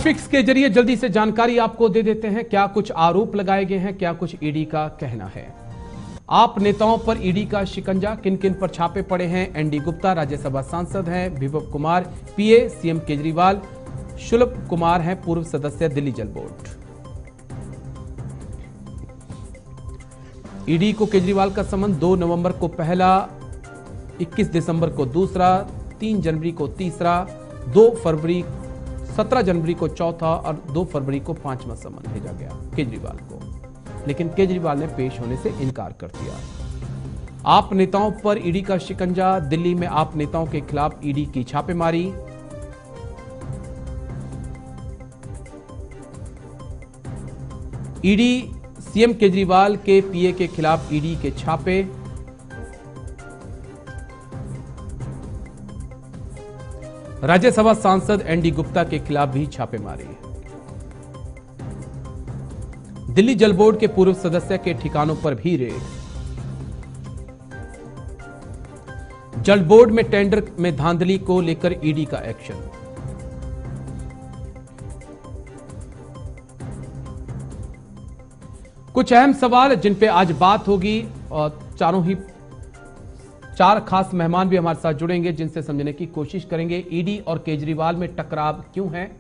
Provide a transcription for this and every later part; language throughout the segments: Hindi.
फिक्स के जरिए जल्दी से जानकारी आपको दे देते हैं। क्या कुछ आरोप लगाए गए हैं, क्या कुछ ईडी का कहना है। आप नेताओं पर ईडी का शिकंजा, किन किन पर छापे पड़े हैं। एनडी गुप्ता राज्यसभा सांसद हैं, विभव कुमार पीए सीएम केजरीवाल, शुलभ कुमार हैं पूर्व सदस्य दिल्ली जल बोर्ड। ईडी को केजरीवाल का समन 2 नवंबर को पहला, 21 दिसंबर को दूसरा, 3 जनवरी को तीसरा, 17 जनवरी को चौथा और 2 फरवरी को 5वां समन भेजा गया केजरीवाल को, लेकिन केजरीवाल ने पेश होने से इनकार कर दिया। आप नेताओं पर ईडी का शिकंजा, दिल्ली में आप नेताओं के खिलाफ ईडी की छापेमारी। ईडी सीएम केजरीवाल के पीए के खिलाफ ईडी के छापे। राज्यसभा सांसद एनडी गुप्ता के खिलाफ भी छापेमारी। दिल्ली जल बोर्ड के पूर्व सदस्य के ठिकानों पर भी रेड। जल बोर्ड में टेंडर में धांधली को लेकर ईडी का एक्शन। कुछ अहम सवाल जिन पे आज बात होगी और चार खास मेहमान भी हमारे साथ जुड़ेंगे जिनसे समझने की कोशिश करेंगे। ईडी और केजरीवाल में टकराव क्यों है,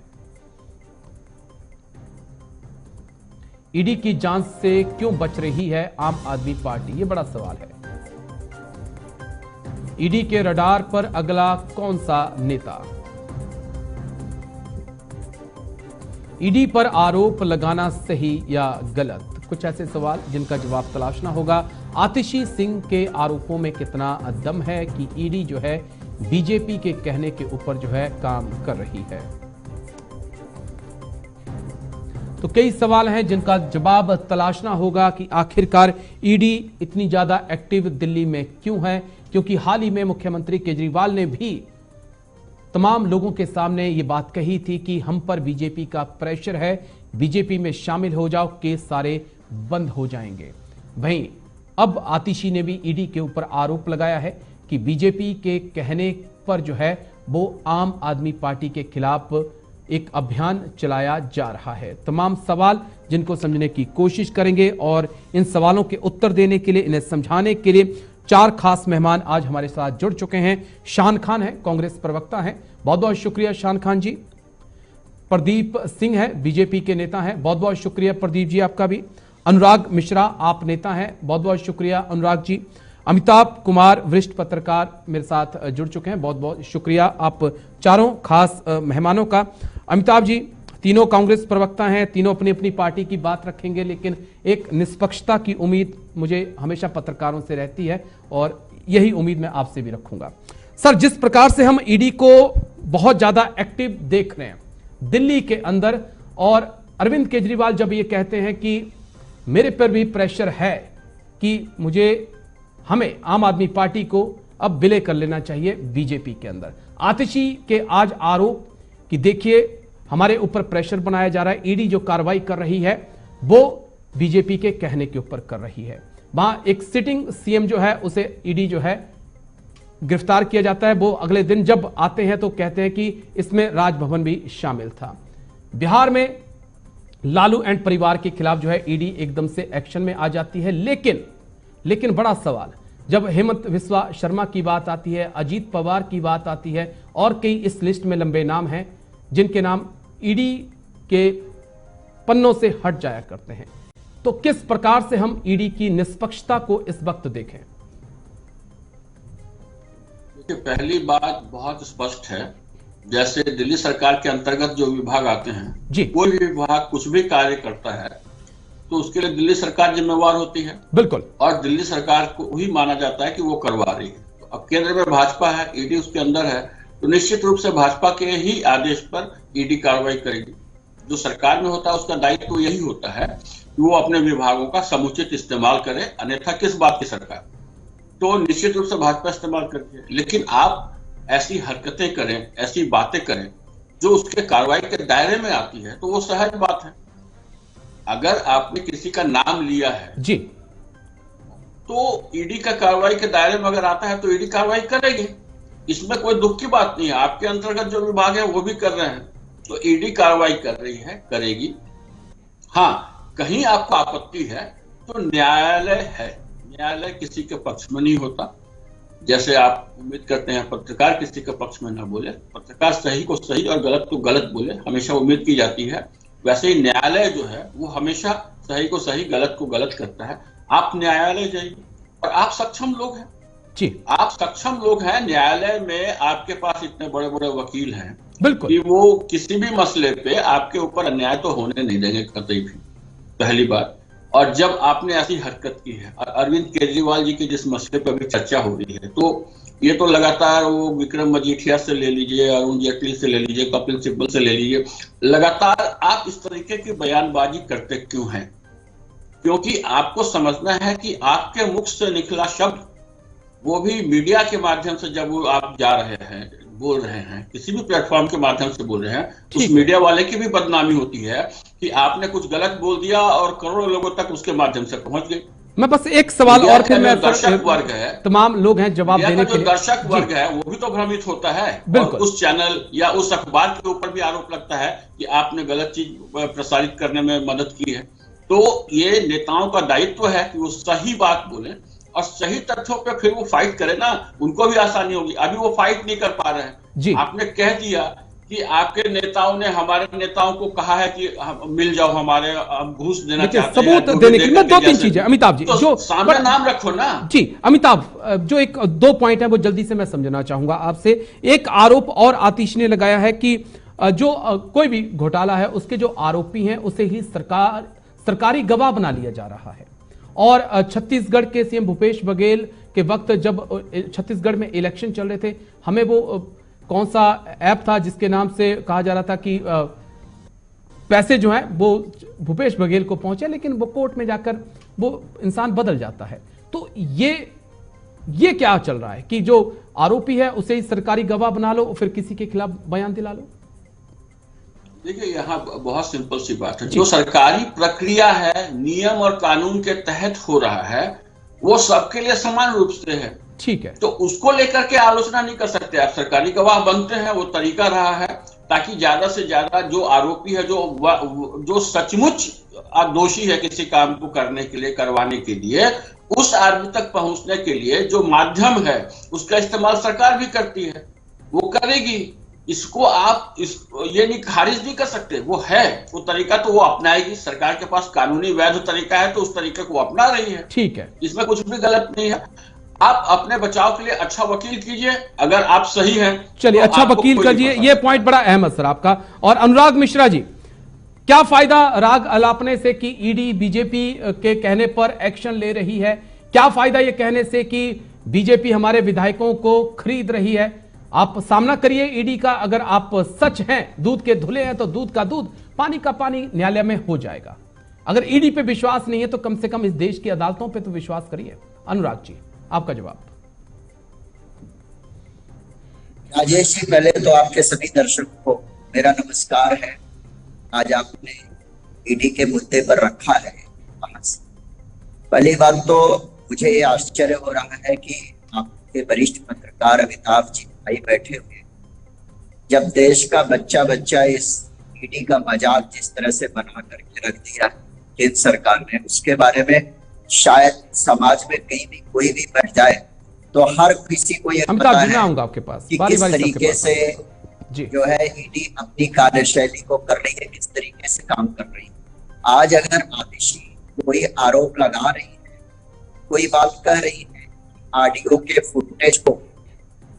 ईडी की जांच से क्यों बच रही है आम आदमी पार्टी, यह बड़ा सवाल है। ईडी के रडार पर अगला कौन सा नेता। ईडी पर आरोप लगाना सही या गलत, कुछ ऐसे सवाल जिनका जवाब तलाशना होगा। आतिशी सिंह के आरोपों में कितना दम है कि ईडी जो है बीजेपी के कहने के ऊपर जो है काम कर रही है। तो कई सवाल हैं जिनका जवाब तलाशना होगा कि आखिरकार ईडी इतनी ज्यादा एक्टिव दिल्ली में क्यों है, क्योंकि हाल ही में मुख्यमंत्री केजरीवाल ने भी तमाम लोगों के सामने ये बात कही थी कि हम पर बीजेपी का प्रेशर है, बीजेपी में शामिल हो जाओ, केस सारे बंद हो जाएंगे। वहीं अब आतिशी ने भी ईडी के ऊपर आरोप लगाया है कि बीजेपी के कहने पर जो है वो आम आदमी पार्टी के खिलाफ एक अभियान चलाया जा रहा है। तमाम सवाल जिनको समझने की कोशिश करेंगे और इन सवालों के उत्तर देने के लिए, इन्हें समझाने के लिए 4 खास मेहमान आज हमारे साथ जुड़ चुके हैं। शान खान है, कांग्रेस प्रवक्ता हैं, बहुत बहुत शुक्रिया शान खान जी। प्रदीप सिंह है, बीजेपी के नेता हैं, बहुत बहुत शुक्रिया प्रदीप जी आपका भी। अनुराग मिश्रा, आप नेता हैं, बहुत बहुत शुक्रिया अनुराग जी। अमिताभ कुमार, वरिष्ठ पत्रकार, मेरे साथ जुड़ चुके हैं, बहुत बहुत शुक्रिया आप चारों खास मेहमानों का। अमिताभ जी, तीनों कांग्रेस प्रवक्ता हैं, तीनों अपनी अपनी पार्टी की बात रखेंगे, लेकिन एक निष्पक्षता की उम्मीद मुझे हमेशा पत्रकारों से रहती है और यही उम्मीद मैं आपसे भी रखूंगा। सर, जिस प्रकार से हम ईडी को बहुत ज्यादा एक्टिव देख रहे हैं दिल्ली के अंदर, और अरविंद केजरीवाल जब ये कहते हैं कि मेरे पर भी प्रेशर है कि हमें आम आदमी पार्टी को अब विलय कर लेना चाहिए बीजेपी के अंदर। आतिशी के आज आरोप कि देखिए हमारे ऊपर प्रेशर बनाया जा रहा है, ईडी जो कार्रवाई कर रही है वो बीजेपी के कहने के ऊपर कर रही है। वहां एक सिटिंग सीएम जो है उसे ईडी जो है गिरफ्तार किया जाता है, वो अगले दिन जब आते हैं तो कहते हैं कि इसमें राजभवन भी शामिल था। बिहार में लालू एंड परिवार के खिलाफ जो है ईडी एकदम से एक्शन में आ जाती है, लेकिन बड़ा सवाल जब हेमंत बिस्वा शर्मा की बात आती है, अजीत पवार की बात आती है और कई इस लिस्ट में लंबे नाम हैं जिनके नाम ईडी के पन्नों से हट जाया करते हैं। तो किस प्रकार से हम ईडी की निष्पक्षता को इस वक्त देखें। पहली बात बहुत स्पष्ट है, जैसे दिल्ली सरकार के अंतर्गत जो विभाग आते हैं, कोई भी विभाग कुछ भी कार्य करता है तो उसके लिए दिल्ली सरकार जिम्मेवार होती है, बिल्कुल, और दिल्ली सरकार को ही माना जाता है कि वो करवा रही है। तो अब केंद्र में भाजपा है, ईडी उसके अंदर है, तो निश्चित रूप से भाजपा के ही आदेश पर ईडी कार्रवाई करेगी। जो सरकार में होता है उसका दायित्व तो यही होता है कि वो अपने विभागों का समुचित इस्तेमाल करे, अन्यथा किस बात की सरकार। तो निश्चित रूप से भाजपा इस्तेमाल करती है, लेकिन आप ऐसी हरकतें करें, ऐसी बातें करें जो उसके कार्रवाई के दायरे में आती है, तो वो सहज बात है। अगर आपने किसी का नाम लिया है जी, तो ईडी का कार्रवाई के दायरे में अगर आता है तो ईडी कार्रवाई करेगी, इसमें कोई दुख की बात नहीं है। आपके अंतर्गत जो विभाग है वो भी कर रहे हैं, तो ईडी कार्रवाई कर रही है, करेगी। हाँ, कहीं आपको आपत्ति है तो न्यायालय है, न्यायालय किसी के पक्ष में नहीं होता। जैसे आप उम्मीद करते हैं पत्रकार किसी के पक्ष में ना बोले, पत्रकार सही को सही और गलत को गलत बोले, हमेशा उम्मीद की जाती है। वैसे ही न्यायालय जो है वो हमेशा सही को सही, गलत को गलत करता है। आप न्यायालय जाइए और आप सक्षम लोग हैं जी, आप सक्षम लोग हैं। न्यायालय में आपके पास इतने बड़े बड़े वकील हैं बिल्कुल कि वो किसी भी मसले पे आपके ऊपर अन्याय तो होने नहीं देंगे कतई भी, पहली बात। और जब आपने ऐसी हरकत की है, अरविंद केजरीवाल जी के जिस मसले पर अभी चर्चा हो रही है, तो ये तो लगातार वो विक्रम मजीठिया से ले लीजिए, अरुण जेटली से ले लीजिए, कपिल सिब्बल से ले लीजिए, लगातार आप इस तरीके की बयानबाजी करते क्यों हैं? क्योंकि आपको समझना है कि आपके मुख से निकला शब्द, वो भी मीडिया के माध्यम से जब वो आप जा रहे हैं, बोल रहे हैं, किसी भी प्लेटफॉर्म के माध्यम से बोल रहे हैं, उस मीडिया वाले की भी बदनामी होती है कि आपने कुछ गलत बोल दिया और करोड़ों लोगों तक उसके माध्यम से पहुंच गई। मैं बस एक सवाल और फिर मैं दर्शक वर्ग है, तमाम लोग हैं जवाब देने के लिए, दर्शक वर्ग है वो भी तो भ्रमित होता है और उस चैनल या उस अखबार के ऊपर भी आरोप लगता है कि आपने गलत चीज प्रसारित करने में मदद की है। तो ये नेताओं का दायित्व है कि वो सही बात बोले और सही तथ्यों पे फिर वो फाइट करे ना, उनको भी आसानी होगी। अभी वो फाइट नहीं कर पा रहे हैं। आपने कह दिया कि आपके नेताओं ने हमारे नेताओं को कहा है कि मिल जाओ, हमारे घूस देना चाहते हैं, सबूत देने की। मैं दो तीन चीजें अमिताभ जी, तो जो सामने नाम रखो ना जी। अमिताभ, जो एक दो पॉइंट है वो जल्दी से मैं समझना चाहूंगा आपसे। एक आरोप और आतिश ने लगाया है कि जो कोई भी घोटाला है उसके जो आरोपी हैं उसे ही सरकारी गवाह बना लिया जा रहा है। और छत्तीसगढ़ के सीएम भूपेश बघेल के वक्त जब छत्तीसगढ़ में इलेक्शन चल रहे थे, हमें वो कौन सा ऐप था जिसके नाम से कहा जा रहा था कि पैसे जो हैं वो भूपेश बघेल को पहुंचे, लेकिन वो कोर्ट में जाकर वो इंसान बदल जाता है। तो ये क्या चल रहा है कि जो आरोपी है उसे ही सरकारी गवाह बना लो, फिर किसी के खिलाफ बयान दिला लो? देखिए, यहाँ बहुत सिंपल सी बात है। जो सरकारी प्रक्रिया है, नियम और कानून के तहत हो रहा है, वो सबके लिए समान रूप से है। ठीक है, तो उसको लेकर के आलोचना नहीं कर सकते आप। सरकारी गवाह बनते हैं, वो तरीका रहा है ताकि ज्यादा से ज्यादा जो आरोपी है, जो सचमुच दोषी है किसी काम को करने के लिए, करवाने के लिए, उस आदमी तक पहुंचने के लिए जो माध्यम है उसका इस्तेमाल सरकार भी करती है, वो करेगी। इसको आप ये नहीं खारिज नहीं कर सकते। वो है, वो तरीका तो वो अपनाएगी। सरकार के पास कानूनी वैध तरीका है तो उस तरीके को अपना रही है। ठीक है, इसमें कुछ भी गलत नहीं है। आप अपने बचाव के लिए अच्छा वकील कीजिए, अगर आप सही हैं। चलिए, अच्छा वकील करिए, ये पॉइंट बड़ा अहम है सर आपका। और अनुराग मिश्रा जी, क्या फायदा राग अलापने से कि ईडी बीजेपी के कहने पर एक्शन ले रही है? क्या फायदा ये कहने से कि बीजेपी हमारे विधायकों को खरीद रही है? आप सामना करिए ईडी का। अगर आप सच हैं, दूध के धुले हैं, तो दूध का दूध, पानी का पानी न्यायालय में हो जाएगा। अगर ईडी पे विश्वास नहीं है तो कम से कम इस देश की अदालतों पे तो विश्वास करिए। अनुराग जी, आपका जवाब। राजेश जी, पहले तो आपके सभी दर्शकों को मेरा नमस्कार है। आज आपने ईडी के मुद्दे पर रखा है। पहली बात तो मुझे ये आश्चर्य हो रहा है कि आपके वरिष्ठ पत्रकार अमिताभ जी भाई बैठे हुए, जब देश का बच्चा इस ईडी का मजाक जिस तरह से बना करके रख दिया केंद्र सरकार ने, उसके बारे में शायद समाज में कहीं भी कोई भी बैठ जाए तो हर किसी को ये पता है आपके पास कि किस तरीके से जो है ईडी अपनी कार्यशैली को कर रही है, किस तरीके से काम कर रही है। आज अगर आतिशी कोई आरोप लगा रही है, कोई बात कह रही है, ऑडियो के फुटेज को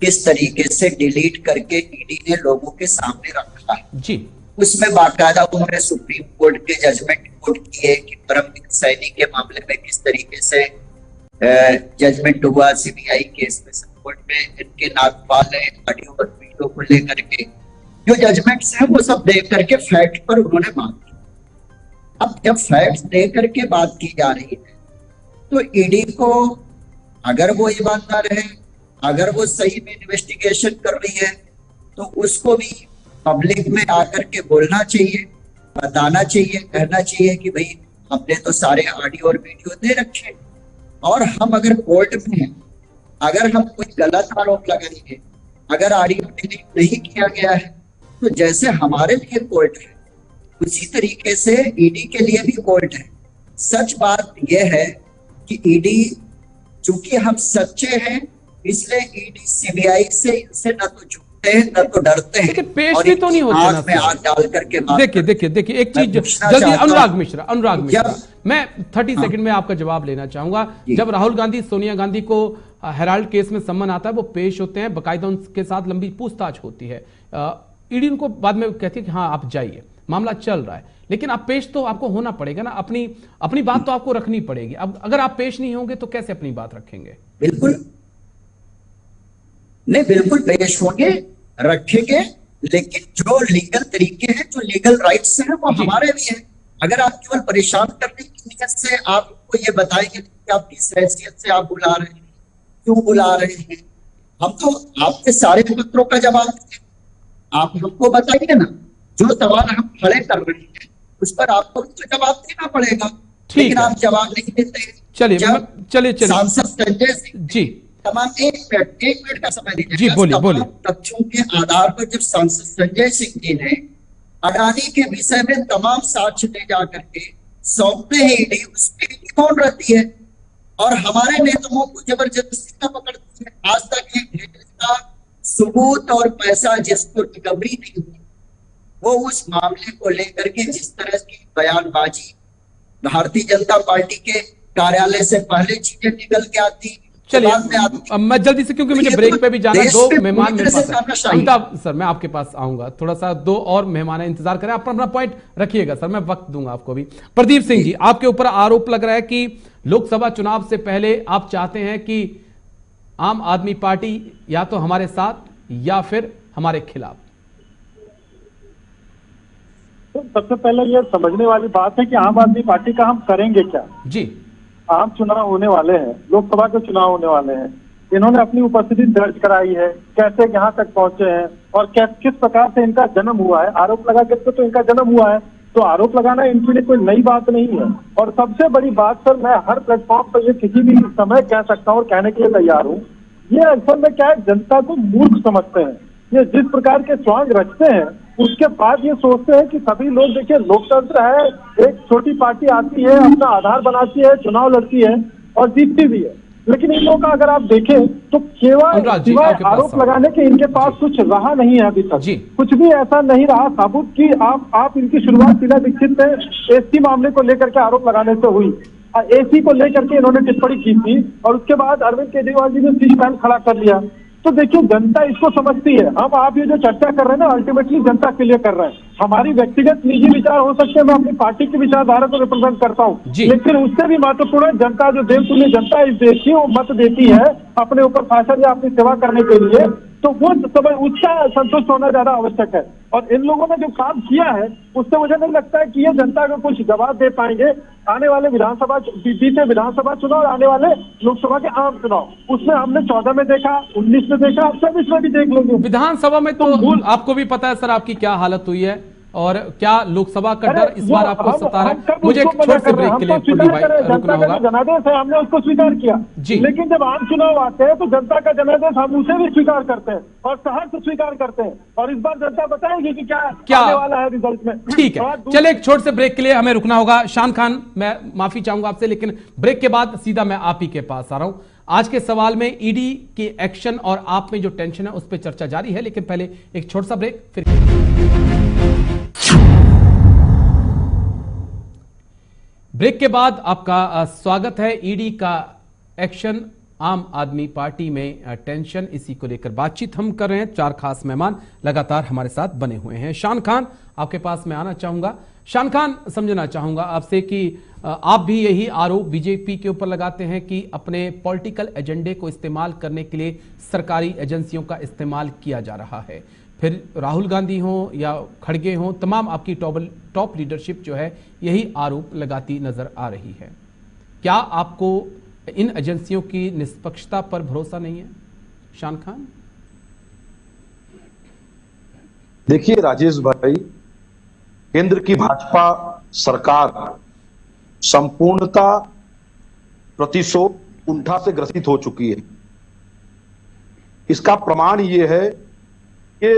किस तरीके से डिलीट करके ईडी ने लोगों के सामने रखा है जी, उसमें बाकायदा उन्होंने सुप्रीम कोर्ट के जजमेंट कोट किए कि परमवीर सैनी के मामले में किस तरीके से जजमेंट हुआ, सीबीआई केस में कोर्ट में इनके नागपाल ने ऑडियो और वीडियो को लेकर के जो जजमेंट्स हैं वो सब देख करके फैक्ट पर उन्होंने बात की। अब जब फैक्ट्स देख करके बात की जा रही है तो ईडी को, अगर वो ईमानदार है, अगर वो सही में इन्वेस्टिगेशन कर रही है, तो उसको भी पब्लिक में आकर के बोलना चाहिए, बताना चाहिए, कहना चाहिए कि भाई हमने तो सारे ऑडियो और वीडियो दे रखे, और हम अगर कोर्ट में हैं, अगर हम कोई गलत आरोप लगाएंगे, अगर ऑडियो डिलीट नहीं किया गया है तो जैसे हमारे लिए कोर्ट है उसी तरीके से ईडी के लिए भी कोर्ट है। सच बात यह है कि ईडी, चूंकि हम सच्चे हैं इसलिए ईडी सीबीआई से इनसे न तो झुकते हैं न तो डरते हैं। लेकिन पेश भी तो नहीं होते ना आंख में आंख डाल करके देखिए एक चीज जल्दी, अनुराग मिश्रा मैं 30 सेकंड में आपका जवाब लेना चाहूंगा। जब राहुल गांधी सोनिया गांधी को हेराल्ड केस में सम्मन आता है, वो पेश होते हैं, बाकायदा उनके साथ लंबी पूछताछ होती है, ईडी उनको बाद में कहती है कि हाँ आप जाइए, मामला चल रहा है, लेकिन आप पेश तो आपको होना पड़ेगा ना, अपनी बात तो आपको रखनी पड़ेगी। अब अगर आप पेश नहीं होंगे तो कैसे अपनी बात रखेंगे? बिल्कुल नहीं, बिल्कुल पेश होंगे, रखेंगे, लेकिन जो लीगल तरीके हैं, जो लीगल राइट्स हैं, वो हमारे भी हैं। अगर आप केवल परेशान करने की नीयत से आपको ये बताएंगे कि आप किस हैसियत से आप बुला रहे हैं, क्यों बुला रहे हैं, हम तो आपके सारे पत्रों का जवाब दें। आप हमको बताइए ना, जो सवाल हम खड़े कर रहे हैं उस पर आपको तो जवाब देना पड़ेगा, लेकिन आप जवाब नहीं देते। चलिए सांसद संजय सिंह जी, तमाम एक मिनट का समय दीजिए जी, बोलिए। तथ्यों के आधार पर जब सांसद संजय सिंह जी ने अडानी के विषय में तमाम साक्ष्य ले जाकर के सौंपते हैं ईडी, उस पर ईडी कौन रहती है और हमारे नेताओं को जबरदस्ती का पकड़ती है। आज तक एक ढेर का सबूत और पैसा जिसको रिकवरी नहीं हुई, वो उस मामले को लेकर के जिस तरह की बयानबाजी भारतीय जनता पार्टी के कार्यालय से पहले चीजें निकल के आती, चलिए मैं जल्दी से, क्योंकि मुझे ब्रेक पे भी जाना, दो मेहमान मेरे पास है। अमिताभ सर, मैं आपके पास आऊंगा, थोड़ा सा दो और मेहमान इंतजार करें, आप अपना पॉइंट रखिएगा सर, मैं वक्त दूंगा आपको भी। प्रदीप सिंह जी, आपके ऊपर आरोप लग रहा है कि लोकसभा चुनाव से पहले आप चाहते हैं कि आम आदमी पार्टी या तो हमारे साथ या फिर हमारे खिलाफ। तो सबसे पहले ये समझने वाली बात है कि आम आदमी पार्टी का हम करेंगे क्या। जी, आम चुनाव होने वाले हैं, लोकसभा के चुनाव होने वाले हैं, इन्होंने अपनी उपस्थिति दर्ज कराई है, कैसे यहाँ तक पहुंचे हैं और किस प्रकार से इनका जन्म हुआ है। आरोप लगा करके तो इनका जन्म हुआ है, तो आरोप लगाना इनके लिए कोई नई बात नहीं है। और सबसे बड़ी बात सर, मैं हर प्लेटफॉर्म पर ये किसी भी समय कह सकता हूँ और कहने के लिए तैयार हूँ, ये असल में क्या है, जनता को मूर्ख समझते हैं। ये जिस प्रकार के स्वांग रचते हैं उसके बाद ये सोचते हैं कि सभी लोग, देखिए लोकतंत्र है, एक छोटी पार्टी आती है, अपना आधार बनाती है, चुनाव लड़ती है और जीतती भी है, लेकिन इन लोगों का अगर आप देखें तो केवल सिवाय आरोप लगाने के इनके पास कुछ रहा नहीं है अभी तक। कुछ भी ऐसा नहीं रहा साबुत कि आप इनकी शुरुआत शीला दीक्षित ने एससी मामले को लेकर के आरोप लगाने से हुई। एसी को लेकर के इन्होंने टिप्पणी की थी और उसके बाद अरविंद केजरीवाल जी ने सी स्टैंड खड़ा कर लिया। तो देखिए जनता इसको समझती है। अब आप ये जो चर्चा कर रहे हैं ना, अल्टीमेटली जनता के लिए कर रहे हैं। हमारी व्यक्तिगत निजी विचार हो सकते हैं, मैं अपनी पार्टी की विचारधारा को रिप्रेजेंट करता हूँ, लेकिन उससे भी महत्वपूर्ण है जनता, जो देवतुल्य जनता इस देश की, वो मत देती है अपने ऊपर शासन या अपनी सेवा करने के लिए, तो वो समय उसका संतुष्ट होना ज्यादा आवश्यक है। और इन लोगों ने जो काम किया है उससे मुझे नहीं लगता है कि ये जनता को कुछ जवाब दे पाएंगे। आने वाले विधानसभा, बीते विधानसभा चुनाव और आने वाले लोकसभा के आम चुनाव, उसमें हमने 14 में देखा, 19 में देखा, 24 में भी देख लेंगे। विधानसभा में तो आपको भी पता है सर आपकी क्या हालत हुई है और क्या लोकसभा का डर इस बार आपको सता रहा है। मुझे एक छोटे से ब्रेक के लिए रुकना होगा। जनादेश है, हमने उसको स्वीकार किया, लेकिन जब आम चुनाव आते हैं तो जनता का जनादेश हम उसे भी स्वीकार करते हैं और सहर्ष स्वीकार करते हैं। और इस बार जनता बताएगी कि क्या आने वाला है रिजल्ट में। ठीक है, चलिए एक छोटे से ब्रेक के लिए हमें रुकना होगा। शान खान, मैं माफी चाहूंगा आपसे, लेकिन ब्रेक के बाद सीधा मैं आप ही के पास आ रहा हूं। आज के सवाल में ईडी के एक्शन और आप में जो टेंशन है उस पर चर्चा जारी है, लेकिन पहले एक छोटा सा ब्रेक। फिर ब्रेक के बाद आपका स्वागत है। ईडी का एक्शन, आम आदमी पार्टी में टेंशन, इसी को लेकर बातचीत हम कर रहे हैं। चार खास मेहमान लगातार हमारे साथ बने हुए हैं। शान खान, आपके पास मैं आना चाहूंगा। शान खान, समझना चाहूंगा आपसे कि आप भी यही आरोप बीजेपी के ऊपर लगाते हैं कि अपने पॉलिटिकल एजेंडे को इस्तेमाल करने के लिए सरकारी एजेंसियों का इस्तेमाल किया जा रहा है। फिर राहुल गांधी हो या खड़गे हो, तमाम आपकी टॉप लीडरशिप जो है यही आरोप लगाती नजर आ रही है। क्या आपको इन एजेंसियों की निष्पक्षता पर भरोसा नहीं है, शान खान? देखिए राजेश भाई, केंद्र की भाजपा सरकार संपूर्णता प्रतिशोध कुंठा से ग्रसित हो चुकी है। इसका प्रमाण यह है कि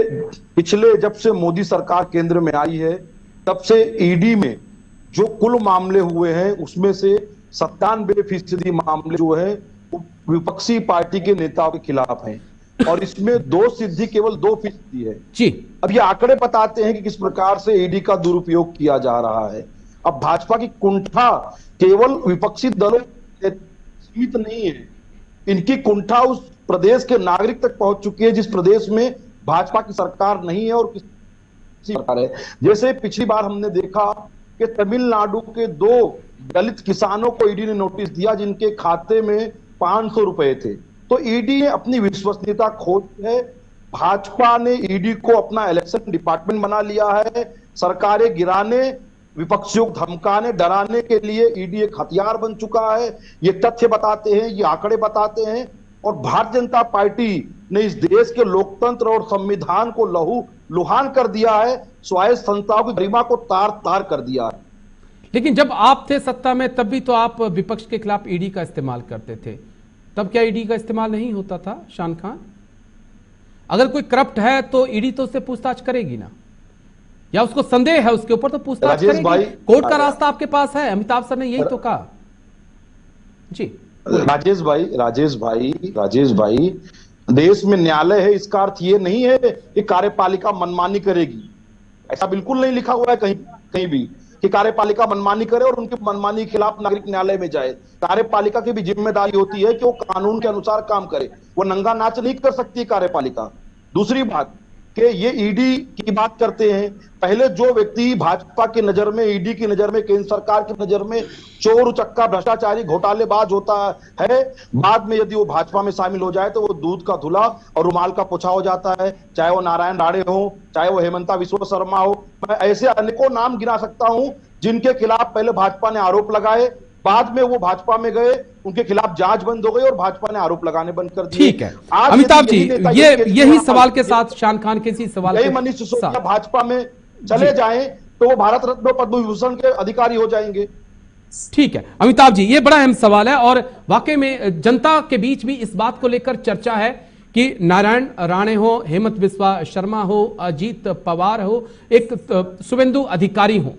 पिछले जब से मोदी सरकार केंद्र में आई है तब से ईडी में जो कुल मामले हुए हैं उसमें से 97% मामले जो है वो विपक्षी पार्टी के नेताओं के खिलाफ हैं और इसमें दोष सिद्धि केवल 2% है जी। अब ये आंकड़े बताते हैं कि किस प्रकार से ईडी का दुरुपयोग किया जा रहा है। अब भाजपा की कुंठा केवल विपक्षी दलों सीमित नहीं है, इनकी कुंठा उस प्रदेश के नागरिक तक पहुंच चुकी है जिस प्रदेश में भाजपा की सरकार नहीं है और किसी सरकार है। जैसे पिछली बार हमने देखा कि तमिलनाडु के 2 दलित किसानों को ईडी ने नोटिस दिया जिनके खाते में 500 रुपए थे। तो ईडी ने अपनी विश्वसनीयता खो दी है। भाजपा ने ईडी को अपना इलेक्शन डिपार्टमेंट बना लिया है। सरकारें गिराने, विपक्षियों को धमकाने, डराने के लिए ईडी एक हथियार बन चुका है। ये तथ्य बताते हैं, ये आंकड़े बताते हैं और भारतीय जनता पार्टी ने इस देश के लोकतंत्र और संविधान को लहूलुहान कर दिया है, स्वायत्त संस्थाओं की गरिमा को तार तार कर दिया है। लेकिन जब आप थे सत्ता में तब भी तो आप विपक्ष के खिलाफ ईडी का इस्तेमाल करते थे, तब क्या ईडी का इस्तेमाल नहीं होता था? शान खान, अगर कोई करप्ट है तो ईडी तो उससे पूछताछ करेगी ना, या उसको संदेह है उसके ऊपर तो पूछताछ करेगी। कोर्ट का रास्ता आपके पास है, अमिताभ सर ने यही तो कहा। जी राजेश भाई, देश में न्यायालय है, इसका अर्थ ये नहीं है कि कार्यपालिका मनमानी करेगी। ऐसा बिल्कुल नहीं लिखा हुआ है कहीं भी कि कार्यपालिका मनमानी करे और उनकी मनमानी के खिलाफ नागरिक न्यायालय में जाए। कार्यपालिका की भी जिम्मेदारी होती है कि वो कानून के अनुसार काम करे, वो नंगा नाच नहीं कर सकती कार्यपालिका। दूसरी बात कि ये ईडी की बात करते हैं, पहले जो व्यक्ति भाजपा की नजर में, ईडी की नजर में, केंद्र सरकार की नजर में चोर उचक्का भ्रष्टाचारी घोटालेबाज होता है, बाद में यदि वो भाजपा में शामिल हो जाए तो वो दूध का धुला और रुमाल का पोछा हो जाता है। चाहे वो नारायण राणे हो, चाहे वो हेमंता विश्व शर्मा हो, मैं ऐसे अनेकों नाम गिना सकता हूं जिनके खिलाफ पहले भाजपा ने आरोप लगाए, बाद में वो भाजपा में गए, उनके खिलाफ जांच बंद हो गई और भाजपा ने आरोप लगाने बंद कर दिए। ठीक है अमिताभ जी, यही सवाल के साथ शान खान के इसी सवाल यही मनीष सिसोदिया भाजपा में चले जाएं तो वो भारत रत्न पद्म विभूषण के अधिकारी हो जाएंगे। ठीक है अमिताभ जी, ये बड़ा अहम सवाल है और वाकई में जनता के बीच भी इस बात को लेकर चर्चा है कि नारायण राणे हो, हेमंत बिस्वा शर्मा हो, अजीत पवार हो, एक शुभेंदु अधिकारी हो,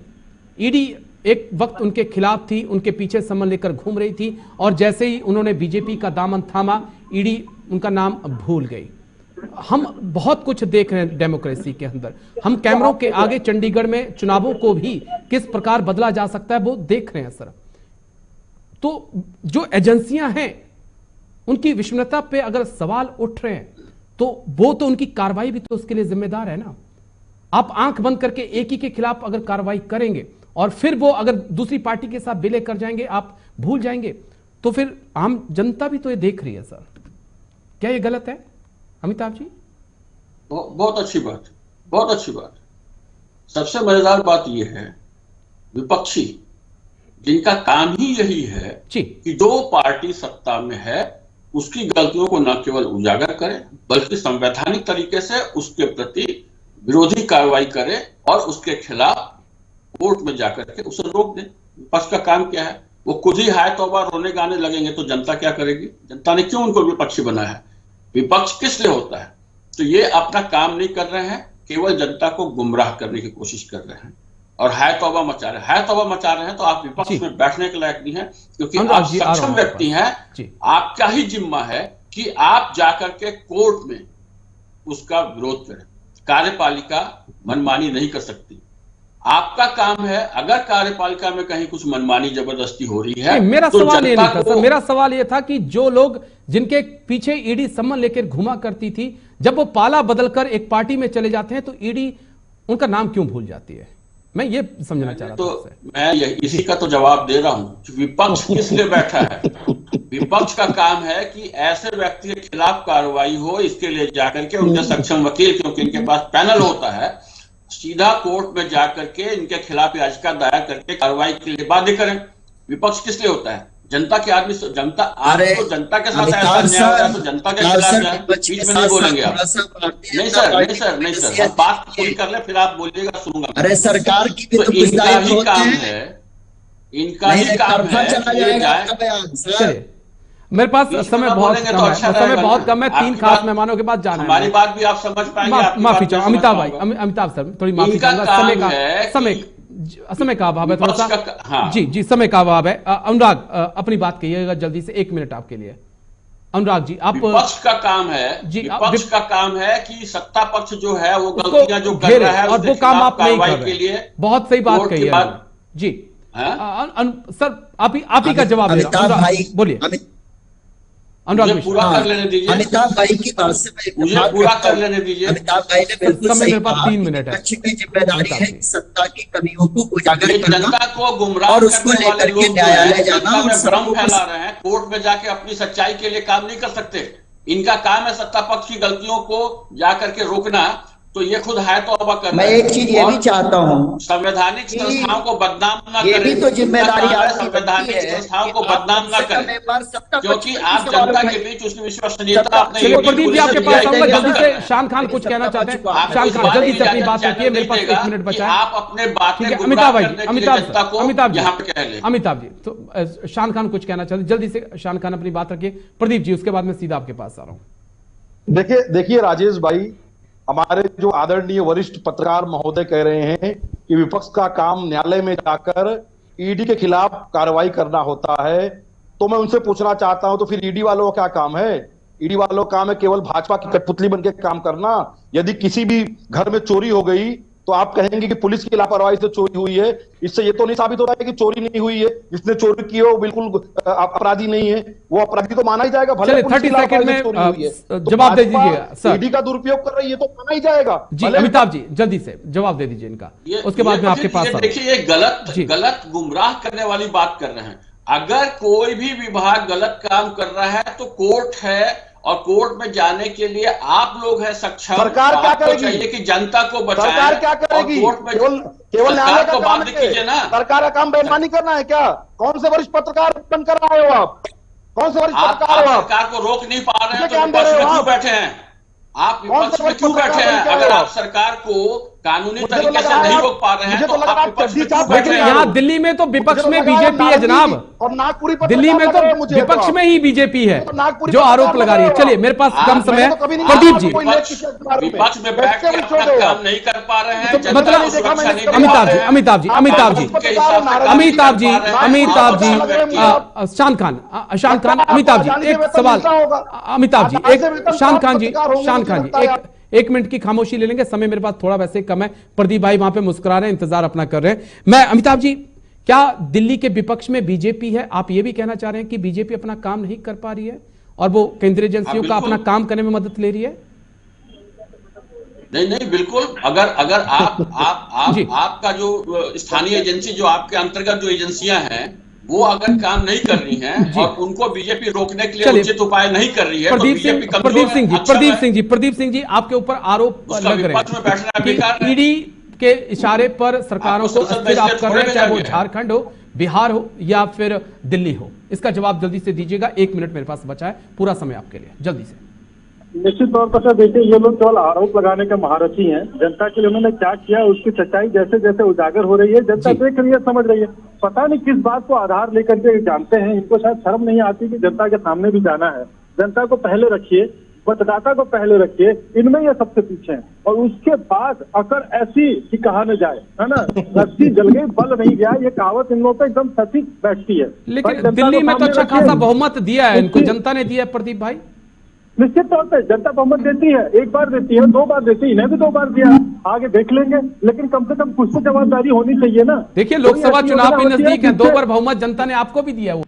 ईडी एक वक्त उनके खिलाफ थी, उनके पीछे समन लेकर घूम रही थी और जैसे ही उन्होंने बीजेपी का दामन थामा, ईडी उनका नाम भूल गई। हम बहुत कुछ देख रहे हैं डेमोक्रेसी के अंदर, हम कैमरों के आगे चंडीगढ़ में चुनावों को भी किस प्रकार बदला जा सकता है वो देख रहे हैं सर। तो जो एजेंसियां हैं उनकी विश्वसनीयता पे अगर सवाल उठ रहे हैं तो वो तो उनकी कार्रवाई भी तो उसके लिए जिम्मेदार है ना। आप आंख बंद करके एक ही के खिलाफ अगर कार्रवाई करेंगे और फिर वो अगर दूसरी पार्टी के साथ विलय कर जाएंगे, आप भूल जाएंगे, तो फिर आम जनता भी तो ये देख रही है सर। क्या ये गलत है अमिताभ जी? बहुत अच्छी बात, बहुत अच्छी बात। सबसे मजेदार बात यह है, विपक्षी जिनका काम ही यही है कि जो पार्टी सत्ता में है उसकी गलतियों को न केवल उजागर करे बल्कि संवैधानिक तरीके से उसके प्रति विरोधी कार्रवाई करे और उसके खिलाफ कोर्ट में जाकर के उसे रोक दे। विपक्ष का काम क्या है? वो खुद ही हाय तौबा रोने गाने लगेंगे तो जनता क्या करेगी? जनता ने क्यों उनको विपक्षी बनाया है? विपक्ष किस लिए होता है? तो ये अपना काम नहीं कर रहे हैं, केवल जनता को गुमराह करने की कोशिश कर रहे हैं और हाय तौबा मचा रहे हैं। हाय तौबा मचा रहे हैं तो आप विपक्ष में बैठने के लायक नहीं है, क्योंकि आप सक्षम व्यक्ति हैं। आपका ही जिम्मा है कि आप जाकर के कोर्ट में उसका विरोध करें। कार्यपालिका मनमानी नहीं कर सकती, आपका काम है। अगर कार्यपालिका में कहीं कुछ मनमानी जबरदस्ती हो रही है, मेरा सवाल ये नहीं था सर, मेरा सवाल ये था कि जो लोग जिनके पीछे ईडी सम्मन लेकर घुमा करती थी, जब वो पाला बदलकर एक पार्टी में चले जाते हैं तो ईडी उनका नाम क्यों भूल जाती है? मैं ये समझना चाह रहा था। तो मैं इसी का तो जवाब दे रहा हूं। विपक्ष किस लिए बैठा है? विपक्ष का काम है कि ऐसे व्यक्ति के खिलाफ कार्रवाई हो, इसके लिए जाकर के उनके सक्षम वकील, क्योंकि इनके पास पैनल होता है, सीधा कोर्ट में जाकर के इनके खिलाफ याचिका दायर करके कार्रवाई के लिए बाध्य करें। विपक्ष किस लिए होता है? जनता के आदमी, जनता आपको जनता के साथ ऐसा अन्याय होता है तो जनता के खिलाफ बीच में नहीं बोलेंगे आप। नहीं सर, नहीं सर, आप बात पूरी कर ले फिर आप बोलिएगा, सुनूंगा। अरे सरकार की भी तो इनका ही काम है, इनका ही काम है। मेरे पास बीच में समय ना बहुत बोलेंगे कम तो है, अच्छा समय रहेगा बहुत ना। कम है, 3 आपकी खास बात- मेहमानों के बाद जाना है। हमारी बात भी आप समझ पाएंगे, आपकी माफी बात मैं चाहूँ समझ अमिताभ भाई, पाऊंगा। अमिताभ सर थोड़ी माफी इनका चाहूंगा, काम समय का है समय कि समय का अभाव है थोड़ा सा। विपक्ष का- हाँ। जी समय का अभाव है। अनुराग अपनी बात कहिएगा जल्दी से, 1 मिनट आपके लिए। अनुराग जी आप विपक्ष का काम है, जी, विपक्ष का काम है कि सत्ता पक्ष जो है वो उसको गलतियां जो कर घेरे रहा है और उसके वो काम खिलाफ आप नहीं कार्रवाई कर के रहे लिए हैं। बहुत सही बात कोर्ट कही की है बात- उन्होंने। जी हाँ? सर आप ही का जवाब दे रहा हूं। अमिताभ अनुराग, भाई, बोलिए अनुराग मुझे मिश्रा। पूरा हाँ, कर लेने दीजिए, अमिताभ भाई की बात से मैं मुझे इत्तेफाक पूरा रखता कर हूं। लेने दीजिए। अमिताभ भाई ने बिल्कुल समय सही मेरे पास कहा 3 कि मिनट है। विपक्ष की जिम्मेदारी अमिताभ है जी। कि सत्ता की कमियों को उजागर ये करना जनता को गुमराह और उसको करने वाले लेकर के लोग जो न्यायालय हैं, जाना जनता और में भ्रम सबको फैला रहे हैं, कोर्ट में जाके अपनी सच्चाई के लिए काम नहीं कर सकते। इनका काम है सत्ता पक्ष की गलतियों को जाकर के रोकना, तो ये खुद है तौबा कर मैं रहे हैं। एक चीज ये और भी चाहता हूं संवैधानिक कि संस्थाओं को बदनाम ना ये करें। भी तो जिम्मेदारी इनका काम है आपकी बनती संवैधानिक है संस्थाओं कि को आप बदनाम कम ना से कम करें, एक बार सत्ता पक्ष क्योंकि पर आप भी सवाल जनता के उठाइए। बीच उसकी विश्वसनीयता अपने चलिए यूपी प्रदीप जी पुलिस आपके और पास सीबीआई आऊंगा को जल्दी कम कर से। रहे हैं। शान खान कुछ कहना चाहते हैं। आपको शान इस खान बात जल्दी की से अपनी इजाजत बात रखिए, मेरे पास देगा 1 मिनट कि बचा है। आप अपने बातें ठीक है गुमराह अमिताभ भाई, करने के लिए अमिताभ जनता को अमिताभ यहाँ पे जी, कह लें। अमिताभ जी तो शान खान कुछ कहना चाहते हैं, जल्दी से शान खान अपनी बात रखिए। प्रदीप जी उसके बाद मैं सीधा आपके पास आ रहा हूं। देखिए राजेश भाई, हमारे जो आदरणीय वरिष्ठ पत्रकार महोदय कह रहे हैं कि विपक्ष का काम न्यायालय में जाकर ईडी के खिलाफ कार्रवाई करना होता है, तो मैं उनसे पूछना चाहता हूं तो फिर ईडी वालों का क्या काम है? ईडी वालों का काम है केवल भाजपा की कठपुतली बनकर काम करना। यदि किसी भी घर में चोरी हो गई तो आप कहेंगे कि पुलिस की लापरवाही से चोरी हुई है। इससे ये तो नहीं साबित होता है कि चोरी नहीं हुई है, जिसने चोरी की है वो बिल्कुल अपराधी नहीं है, वो अपराधी तो माना ही जाएगा, भले चलिए, पुलिस की 30 सेकंड लापरवाही से में, चोरी हुई है। तो जवाब दे भाजपा दीजिएगा, सर। ईडी का दुरुपयोग कर रही है तो माना ही जाएगा। जी भले अमिताभ जी जल्दी से जवाब दे दीजिए इनका, उसके बाद मैं आपके पास आ रहा हूं। देखिए ये गलत गुमराह करने वाली बात कर रहे हैं। अगर कोई भी विभाग गलत काम कर रहा है तो कोर्ट है, और कोर्ट में जाने के लिए आप लोग हैं सक्षम। सरकार क्या आपको करेगी? चाहिए कि जनता को बचाएं। सरकार क्या करेगी? और कोर्ट में केवल सरकार न्यायालय का को काम बाध्य है। कीजिए ना। सरकार का काम बेईमानी करना है क्या? कौन से वरिष्ठ पत्रकार बनकर आए हो आप? कौन से वरिष्ठ आप पत्रकार हो आप? सरकार को रोक नहीं पा रहे हैं मुझे तो क्या विपक्ष दे रहे में हो क्यों आप? बैठे हैं? आप कौन विपक्ष से में वरिष्ठ क्यों बैठे पत्रकार हैं? बन के अगर आए हो आप आप? सरकार को कानूनी मुझे तो तरीके लग से रहा है नहीं आप- रोक पा रहे हैं मुझे तो तो लग रहा है आप आप विपक्ष में चड्डी क्यों चाप बैठे लेके हैं? यहाँ दिल्ली में तो विपक्ष में बीजेपी है जनाब। और नागपुरी दिल्ली में तो विपक्ष में ही बीजेपी है जो आरोप लगा रही है। चलिए मेरे पास कम समय है। प्रदीप जी विपक्ष में बैठ के अपना काम नहीं कर पा रहे हैं, जनता मतलब को सुरक्षा नहीं दे पा अमिताभ जी रहे हैं। अमिताभ जी अमिताभ जी के हिसाब से काम नहीं अमिताभ कर जी पा रहे हैं। अमिताभ जी आप व्यक्ति- शान खान अमिताभ जी एक सवाल। अमिताभ जी एक शान खान जी एक मिनट की खामोशी ले लेंगे, समय मेरे पास थोड़ा वैसे कम है। प्रदीप भाई वहां पे मुस्कुरा रहे हैं, इंतजार अपना कर रहे हैं। मैं अमिताभ जी, क्या दिल्ली के विपक्ष में बीजेपी है? आप ये भी कहना चाह रहे हैं कि बीजेपी अपना काम नहीं कर पा रही है और वो केंद्रीय एजेंसियों का अपना काम करने में मदद ले रही है? नहीं बिल्कुल। अगर आपका जो स्थानीय एजेंसी, जो आपके अंतर्गत जो एजेंसियां हैं, वो अगर काम नहीं कर रही हैं और उनको बीजेपी रोकने के लिए उचित उपाय नहीं कर रही है तो बीजेपी प्रदीप सिंह जी आपके ऊपर आरोप लग रहे हैं कि ईडी के इशारे पर सरकारों को अस्थिर आप कर रहे हैं, चाहे वो झारखंड हो, बिहार हो या फिर दिल्ली हो। इसका जवाब जल्दी से दीजिएगा, 1 मिनट मेरे पास बचा है, पूरा समय आपके लिए, जल्दी से। निश्चित तौर पर सर देखिए, ये लोग केवल आरोप लगाने के महारथी हैं। जनता के लिए उन्होंने क्या किया उसकी सच्चाई जैसे जैसे उजागर हो रही है, जनता देख रही है, समझ रही है। पता नहीं किस बात को आधार लेकर के जानते हैं, इनको शायद शर्म नहीं आती कि जनता के सामने भी जाना है। जनता को पहले रखिए, मतदाता को पहले रखिए, इनमें ये सबसे पीछे हैं। और उसके बाद अगर ऐसी कि कहा न जाए, है ना, रस्सी जल गई बल नहीं गया, ये कहावत इन लोगों पे एकदम सटीक बैठती है। लेकिन दिल्ली में तो अच्छा खासा बहुमत दिया है इनको, जनता ने दिया है प्रदीप भाई। निश्चित तौर पे जनता बहुमत देती है, एक बार देती है, 2 बार देती है, इन्हें भी 2 बार दिया, आगे देख लेंगे। लेकिन कम से कम कुछ तो जवाबदारी होनी चाहिए ना। देखिए लोकसभा चुनाव भी नजदीक है, 2 बार बहुमत जनता ने आपको भी दिया। वो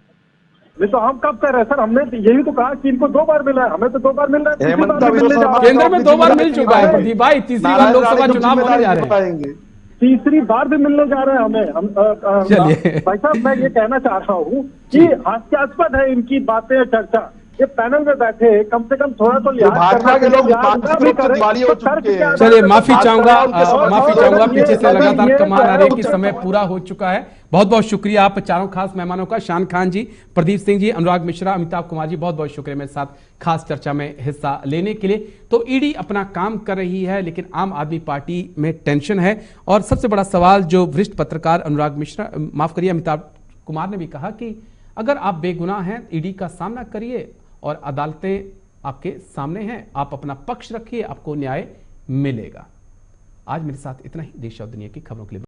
नहीं तो हम कब कर रहे हैं सर? हमने यही तो कहा कि इनको 2 बार मिला है, हमें तो 2 बार मिल रहा है। केंद्र में 2 बार मिल चुका है प्रदीप भाई, तीसरी बार लोकसभा चुनाव होने जा रहे हैं, तीसरी बार भी मिलने जा रहे हैं हमें। भाई साहब मैं ये कहना चाह रहा हूँ कि हास्यास्पद है इनकी बातें, चर्चा। ये पैनल में बैठे कम से कम थोड़ा तो लिहाज करना के लोग चलिए माफी चाहूंगा पीछे से लगातार कमान आ रही है कि समय पूरा हो चुका है। बहुत बहुत शुक्रिया आप चारों खास मेहमानों का, शान खान जी, प्रदीप सिंह जी, अनुराग मिश्रा, अमिताभ कुमार जी, बहुत बहुत शुक्रिया मेरे साथ खास चर्चा में हिस्सा लेने के लिए। तो ईडी अपना काम कर रही है लेकिन आम आदमी पार्टी में टेंशन है। और सबसे बड़ा सवाल जो वरिष्ठ पत्रकार अनुराग मिश्रा, माफ करिए अमिताभ कुमार ने भी कहा कि अगर आप बेगुनाह हैं, ईडी का सामना करिए और अदालतें आपके सामने हैं, आप अपना पक्ष रखिए, आपको न्याय मिलेगा। आज मेरे साथ इतना ही। देश और दुनिया की खबरों के लिए